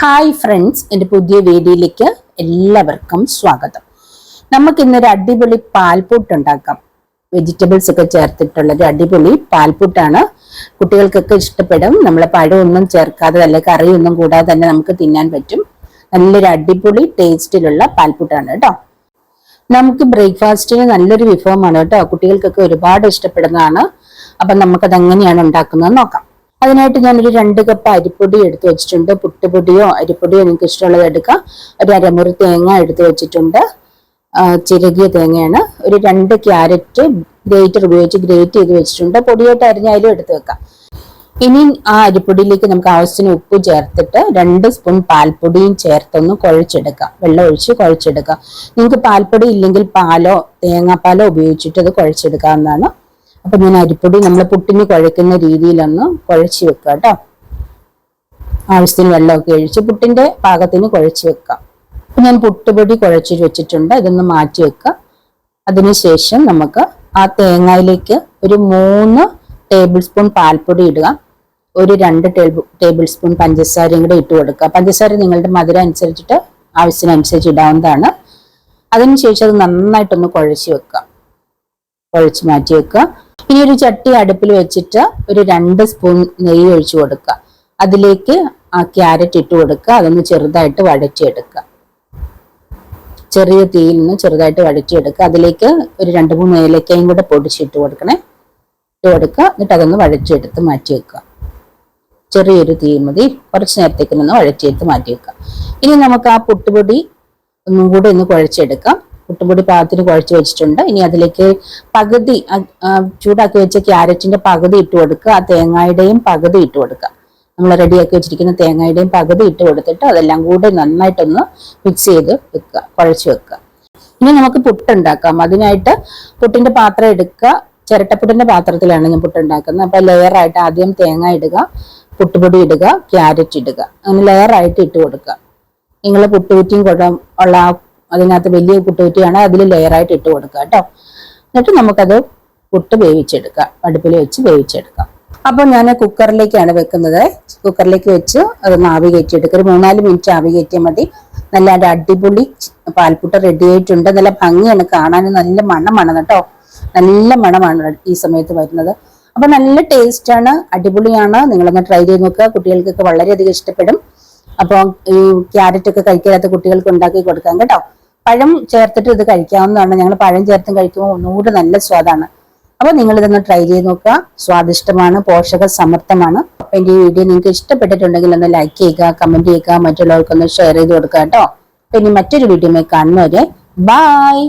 Hi friends, എൻ്റെ പുതിയ വീഡിയോയിലേക്ക് എല്ലാവർക്കും സ്വാഗതം. നമുക്ക് ഇന്നൊരു അടിപൊളി പാൽപുട്ട് ഉണ്ടാക്കാം. വെജിറ്റബിൾസ് ഒക്കെ ചേർത്തിട്ടുള്ള ഒരു അടിപൊളി പാൽപുട്ടാണ്. കുട്ടികൾക്കൊക്കെ ഇഷ്ടപ്പെടും. നമ്മൾ പഴമൊന്നും ചേർക്കാതെ അല്ലെ കറിയൊന്നും കൂടാതെ തന്നെ നമുക്ക് തിന്നാൻ പറ്റും. നല്ലൊരു അടിപൊളി ടേസ്റ്റിലുള്ള പാൽപുട്ടാണ് കേട്ടോ. നമുക്ക് ബ്രേക്ക്ഫാസ്റ്റിന് നല്ലൊരു വിഭവമാണ് കേട്ടോ. കുട്ടികൾക്കൊക്കെ ഒരുപാട് ഇഷ്ടപ്പെടുന്നതാണ്. അപ്പം നമുക്കത് എങ്ങനെയാണ് ഉണ്ടാക്കുന്നത് നോക്കാം. അതിനായിട്ട് ഞാനൊരു 2 കപ്പ് അരിപ്പൊടി എടുത്ത് വെച്ചിട്ടുണ്ട്. പുട്ടുപൊടിയോ അരിപ്പൊടിയോ നിങ്ങൾക്ക് ഇഷ്ടമുള്ളത് എടുക്കാം. ഒരു അരമുറി തേങ്ങ എടുത്ത് വെച്ചിട്ടുണ്ട്. ചിരകിയ തേങ്ങയാണ്. ഒരു 2 ക്യാരറ്റ് ഗ്രേറ്റർ ഉപയോഗിച്ച് ഗ്രേറ്റ് ചെയ്ത് വെച്ചിട്ടുണ്ട്. പൊടിയായിട്ട് അരിഞ്ഞാലും എടുത്ത് വെക്കാം. ഇനി ആ അരിപ്പൊടിയിലേക്ക് നമുക്ക് ആവശ്യത്തിന് ഉപ്പ് ചേർത്തിട്ട് 2 സ്പൂൺ പാൽപ്പൊടിയും ചേർത്തൊന്ന് കുഴച്ചെടുക്കാം. വെള്ളം ഒഴിച്ച് കുഴച്ചെടുക്കാം. നിങ്ങൾക്ക് പാൽപ്പൊടി ഇല്ലെങ്കിൽ പാലോ തേങ്ങാപ്പാലോ ഉപയോഗിച്ചിട്ട് അത് കുഴച്ചെടുക്കാവുന്നതാണ്. അപ്പൊ ഞാൻ അരിപ്പൊടി നമ്മൾ പുട്ടിന് കുഴക്കുന്ന രീതിയിലൊന്ന് കുഴച്ച് വെക്കുക കേട്ടോ. ആവശ്യത്തിന് വെള്ളമൊക്കെ ഒഴിച്ച് പുട്ടിന്റെ പാകത്തിന് കുഴച്ച് വെക്കാം. അപ്പൊ ഞാൻ പുട്ടുപൊടി കുഴച്ച് വെച്ചിട്ടുണ്ട്. ഇതൊന്ന് മാറ്റി വെക്കുക. അതിനുശേഷം നമുക്ക് ആ തേങ്ങയിലേക്ക് ഒരു 3 ടേബിൾ സ്പൂൺ പാൽപ്പൊടി ഇടുക. ഒരു 2 ടേബിൾ സ്പൂൺ പഞ്ചസാരയും കൂടെ ഇട്ട് കൊടുക്കുക. പഞ്ചസാര നിങ്ങളുടെ മധുരം അനുസരിച്ചിട്ട് ആവശ്യത്തിനനുസരിച്ച് ഇടാവുന്നതാണ്. അതിനുശേഷം അത് നന്നായിട്ടൊന്ന് കുഴച്ച് വെക്കുക. കുഴച്ച് മാറ്റി വെക്കുക. ഇനി ഒരു ചട്ടി അടുപ്പിൽ വെച്ചിട്ട് ഒരു 2 സ്പൂൺ നെയ്യ് ഒഴിച്ചു കൊടുക്കുക. അതിലേക്ക് ആ ക്യാരറ്റ് ഇട്ട് കൊടുക്കുക. അതൊന്ന് ചെറുതായിട്ട് വഴറ്റിയെടുക്കുക. ചെറിയ തീയിൽ നിന്ന് ചെറുതായിട്ട് വഴറ്റിയെടുക്കുക. അതിലേക്ക് ഒരു 2-3 ഏലക്കയും കൂടെ പൊടിച്ചിട്ട് കൊടുക്കണേ. ഇട്ട് കൊടുക്കുക. എന്നിട്ട് അതൊന്ന് വഴറ്റിയെടുത്ത് മാറ്റി വെക്കുക. ചെറിയൊരു തീ മതി. കുറച്ച് നേരത്തേക്ക് നിന്ന് വഴറ്റിയെടുത്ത് മാറ്റി വെക്കുക. ഇനി നമുക്ക് ആ പുട്ടുപൊടി ഒന്നും കൂടെ ഒന്ന് കുഴച്ചെടുക്കാം. പുട്ടുപൊടി പാകത്തിന് കുഴച്ച് വെച്ചിട്ടുണ്ട്. ഇനി അതിലേക്ക് പകുതി ചൂടാക്കി വെച്ച ക്യാരറ്റിന്റെ പകുതി ഇട്ട് കൊടുക്കുക. ആ തേങ്ങയുടെയും പകുതി ഇട്ട് കൊടുക്കുക. നമ്മൾ റെഡിയാക്കി വെച്ചിരിക്കുന്ന തേങ്ങയുടെയും പകുതി ഇട്ട് കൊടുത്തിട്ട് അതെല്ലാം കൂടെ നന്നായിട്ടൊന്ന് മിക്സ് ചെയ്ത് വെക്കുക, കുഴച്ച് വെക്കുക. ഇനി നമുക്ക് പുട്ടുണ്ടാക്കാം. അതിനായിട്ട് പുട്ടിന്റെ പാത്രം എടുക്കുക. ചിരട്ടപ്പുട്ടിന്റെ പാത്രത്തിലാണ് ഞാൻ പുട്ടുണ്ടാക്കുന്നത്. അപ്പൊ ലെയറായിട്ട് ആദ്യം തേങ്ങ ഇടുക, പുട്ടുപൊടി ഇടുക, ക്യാരറ്റ് ഇടുക. അങ്ങനെ ലെയറായിട്ട് ഇട്ട് കൊടുക്കുക. നിങ്ങൾ പുട്ടുകുറ്റിയും ഉള്ള അതിനകത്ത് വലിയ പുട്ടുകുറ്റിയാണ്, അതിൽ ലെയറായിട്ട് ഇട്ട് കൊടുക്കുക കേട്ടോ. എന്നിട്ട് നമുക്കത് പുട്ട് വേവിച്ചെടുക്കാം. അടുപ്പിൽ വെച്ച് വേവിച്ചെടുക്കാം. അപ്പൊ ഞാൻ കുക്കറിലേക്കാണ് വെക്കുന്നത്. കുക്കറിലേക്ക് വെച്ച് അതൊന്ന് ആവി കയറ്റിയെടുക്കുക. ഒരു 3-4 മിനിറ്റ് ആവി കയറ്റിയാൽ മതി. നല്ല അടിപൊളി പാൽപുട്ട് റെഡി ആയിട്ടുണ്ട്. നല്ല ഭംഗിയാണ് കാണാൻ. നല്ല മണമാണ് കേട്ടോ. നല്ല മണമാണ് ഈ സമയത്ത് വരുന്നത്. അപ്പൊ നല്ല ടേസ്റ്റാണ്, അടിപൊളിയാണ്. നിങ്ങളൊന്ന് ട്രൈ ചെയ്ത് നോക്കുക. കുട്ടികൾക്കൊക്കെ വളരെയധികം ഇഷ്ടപ്പെടും. അപ്പോൾ ഈ ക്യാരറ്റ് ഒക്കെ കഴിക്കാത്ത കുട്ടികൾക്ക് ഉണ്ടാക്കി കൊടുക്കാം കേട്ടോ. പഴം ചേർത്തിട്ട് ഇത് കഴിക്കാവുന്നതാണ്. ഞങ്ങൾ പഴം ചേർത്തും കഴിക്കുമ്പോൾ ഒന്നുകൂടി നല്ല സ്വാദാണ്. അപ്പൊ നിങ്ങൾ ഇതൊന്ന് ട്രൈ ചെയ്ത് നോക്കുക. സ്വാദിഷ്ടമാണ്, പോഷക സമൃദ്ധമാണ്. അപ്പൊ എന്റെ ഈ വീഡിയോ നിങ്ങൾക്ക് ഇഷ്ടപ്പെട്ടിട്ടുണ്ടെങ്കിൽ ഒന്ന് ലൈക്ക് ചെയ്യുക, കമന്റ് ചെയ്യുക, മറ്റുള്ളവർക്കൊന്ന് ഷെയർ ചെയ്ത് കൊടുക്കുക കേട്ടോ. അപ്പൊ ഇനി മറ്റൊരു വീഡിയോയിൽ കാണുന്നവരെ ബൈ.